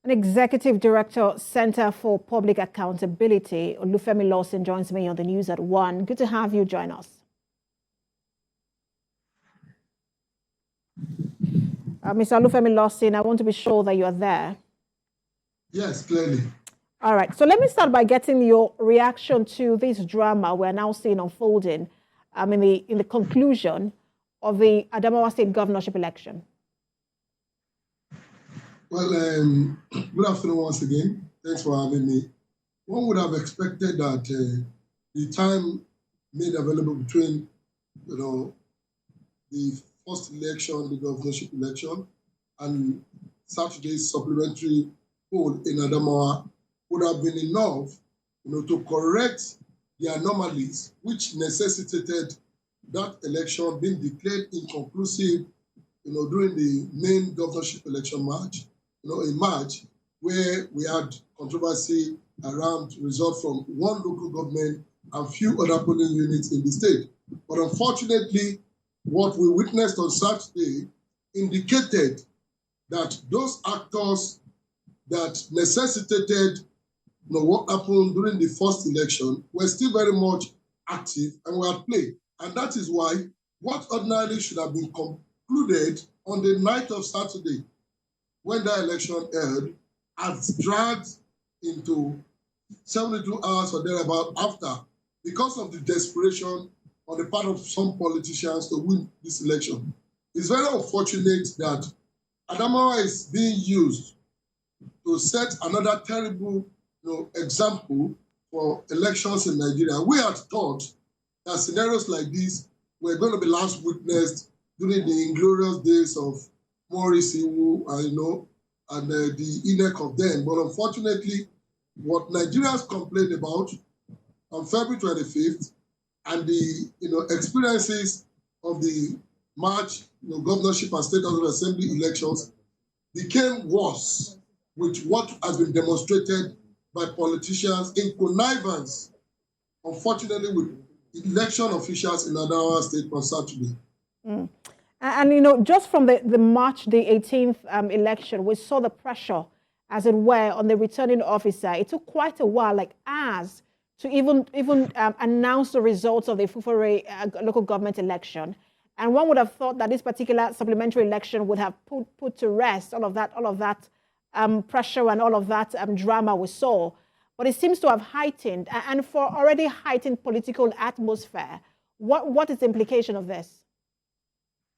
An Executive Director, Center for Public Accountability, Olufemi Lawson, joins me on the news at 1. Good to have you join us. Mr. Olufemi Lawson, I want to be sure that you are there. Yes, clearly. All right. So let me start by getting your reaction to this drama we're now seeing unfolding in the conclusion of the Adamawa State governorship election. Well, good afternoon once again. Thanks for having me. One would have expected that the time made available between, the first election, the governorship election, and Saturday's supplementary poll in Adamawa would have been enough, to correct the anomalies which necessitated that election being declared inconclusive, during the main governorship election March. In March, where we had controversy around results from one local government and few other polling units in the state. But unfortunately, what we witnessed on Saturday indicated that those actors that necessitated what happened during the first election were still very much active and were at play. And that is why what ordinarily should have been concluded on the night of Saturday, when that election held, has dragged into 72 hours or thereabout after, because of the desperation on the part of some politicians to win this election. It's very unfortunate that Adamawa is being used to set another terrible example for elections in Nigeria. We had thought that scenarios like this were going to be last witnessed during the inglorious days of Maurice Iwu, and the ENEC of them. But unfortunately, what Nigerians complained about on February 25th and the experiences of the March governorship and state house of assembly elections became worse with what has been demonstrated by politicians in connivance, unfortunately, with election officials in Adamawa State on Saturday. Mm. And, just from the March the 18th election, we saw the pressure, as it were, on the returning officer. It took quite a while, like hours, to even announce the results of the Fufore local government election. And one would have thought that this particular supplementary election would have put to rest all of that pressure and all of that drama we saw. But it seems to have heightened. And for already heightened political atmosphere, what is the implication of this?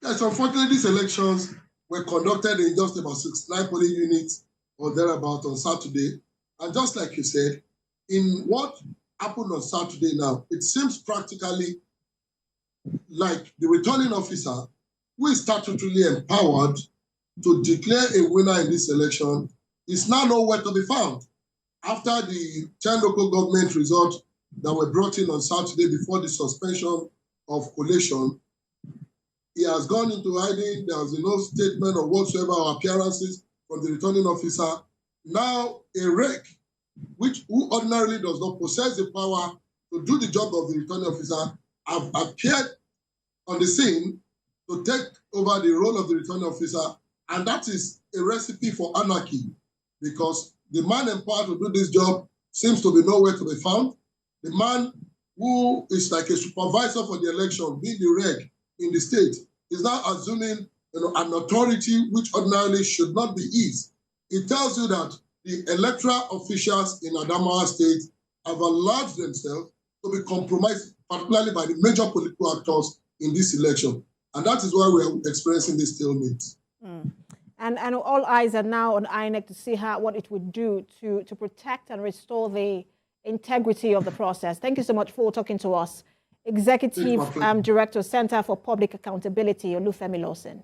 Yes, unfortunately, these elections were conducted in just about 69 polling units or thereabout on Saturday. And just like you said, in what happened on Saturday now, it seems practically like the returning officer, who is statutorily empowered to declare a winner in this election, is now nowhere to be found. After the 10 local government results that were brought in on Saturday before the suspension of collation, he has gone into hiding. There's no statement or whatsoever or appearances from the returning officer. Now, a rec, who ordinarily does not possess the power to do the job of the returning officer, have appeared on the scene to take over the role of the returning officer. And that is a recipe for anarchy, because the man empowered to do this job seems to be nowhere to be found. The man who is like a supervisor for the election, being the rec in the state, is now assuming an authority which ordinarily should not be his. It tells you that the electoral officials in Adamawa State have allowed themselves to be compromised, particularly by the major political actors in this election. And that is why we are experiencing this stalemate. Mm. And all eyes are now on INEC to see what it would do to protect and restore the integrity of the process. Thank you so much for talking to us. Executive Director, Center for Public Accountability, Olufemi Lawson.